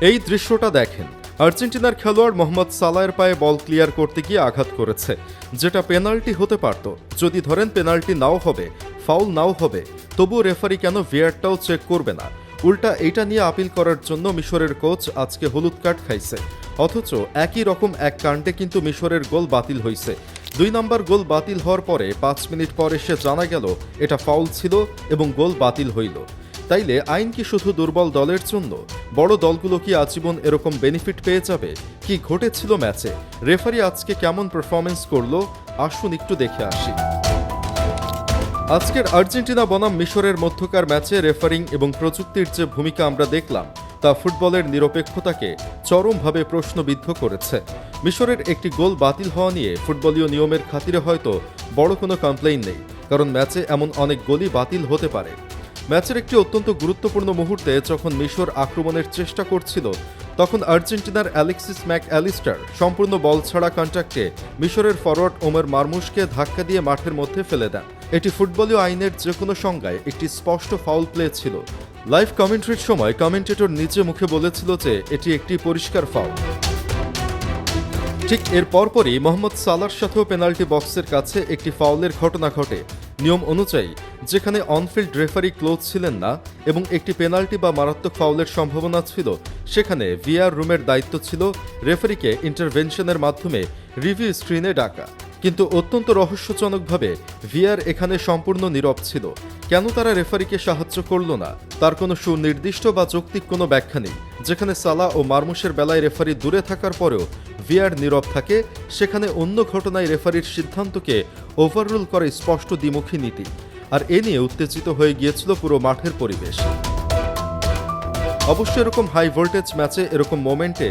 এই দৃশ্যটা দেখেন। আর্জেন্টিনার খেলোয়াড় মোহাম্মদ সালাহের পায়ে বল ক্লিয়ার করতে গিয়ে আঘাত করেছে, যেটা পেনাল্টি হতে পারত। যদি ধরেন পেনাল্টি নাও হবে, ফাউল নাও হবে, তবুও রেফারি কেন ভিআরটাও চেক করবে না? উল্টা এইটা নিয়ে আপিল করার জন্য মিশরের কোচ আজকে হলুদ কার্ড খাইছে। অথচ একই রকম এক কাণ্ডে কিন্তু মিশরের গোল বাতিল হয়েছে। 2 নম্বর গোল বাতিল হওয়ার পরে 5 মিনিট পর এসে জানা গেল এটা ফাউল ছিল এবং গোল বাতিল হইল। তাইলে আইন কি শুধু দুর্বল দলের জন্য? বড় দলগুলো কি আজীবন এরকম বেনিফিট পেয়ে যাবে? কি ঘটেছিল ম্যাচে? রেফারি আজকে কেমন পারফরমেন্স করলো? আসুন একটু দেখে আসি। আজকের আর্জেন্টিনা বনাম মিশরের মধ্যকার ম্যাচে রেফারিং এবং প্রযুক্তির যে ভূমিকা আমরা দেখলাম, তা ফুটবলের নিরপেক্ষতাকে চরমভাবে প্রশ্নবিদ্ধ করেছে। মিশরের একটি গোল বাতিল হওয়া নিয়ে ফুটবলীয় নিয়মের খাতিরে হয়তো বড় কোনো কমপ্লেইন নেই, কারণ ম্যাচে এমন অনেক গোলই বাতিল হতে পারে। ম্যাচের একটি অত্যন্ত গুরুত্বপূর্ণ মুহূর্তে যখন মিশর আক্রমণের চেষ্টা করছিল, তখন আর্জেন্টিনার অ্যালেক্সিস ম্যাক অ্যালিস্টার সম্পূর্ণ বল ছাড়া কন্ট্যাক্টে মিশরের ফরওয়ার্ড ওমর মারমুশকে ধাক্কা দিয়ে মাঠের মধ্যে ফেলে দেন। এটি ফুটবলীয় আইনের যে কোনো সংজ্ঞায় একটি স্পষ্ট ফাউল প্লে ছিল। লাইভ কমেন্ট্রির সময় কমেন্টেটর নিজে মুখে বলেছিল যে এটি একটি পরিষ্কার ফাউল। ঠিক এর পরপরই মোহাম্মদ সালাহর সাথেও পেনাল্টি বক্সের কাছে একটি ফাউলের ঘটনা ঘটে। নিয়ম অনুযায়ী যেখানে অনফিল্ড রেফারি ক্লোজ ছিলেন না এবং একটি পেনাল্টি বা মারাত্মক ফাউলের সম্ভাবনা ছিল, সেখানে ভিআর রুমের দায়িত্ব ছিল রেফারিকে ইন্টারভেনশনের মাধ্যমে রিভিউ স্ক্রিনে ডাকা। কিন্তু অত্যন্ত রহস্যজনকভাবে ভিআর এখানে সম্পূর্ণ নীরব ছিল। কেন তারা রেফারিকে সাহায্য করল না, তার কোনো সুনির্দিষ্ট বা যৌক্তিক কোনো ব্যাখ্যা নেই। যেখানে সালাহ ও মারমুশের বেলায় রেফারি দূরে থাকার পরেও ভিআর নীরব থাকে, সেখানে অন্য ঘটনায় রেফারির সিদ্ধান্তকে ওভাররুল করে স্পষ্ট দ্বিমুখী নীতি। আর এ নিয়ে উত্তেজিত হয়ে গিয়েছিল পুরো মাঠের পরিবেশ। অবশ্য এরকম হাই ভোল্টেজ ম্যাচে এরকম মোমেন্টে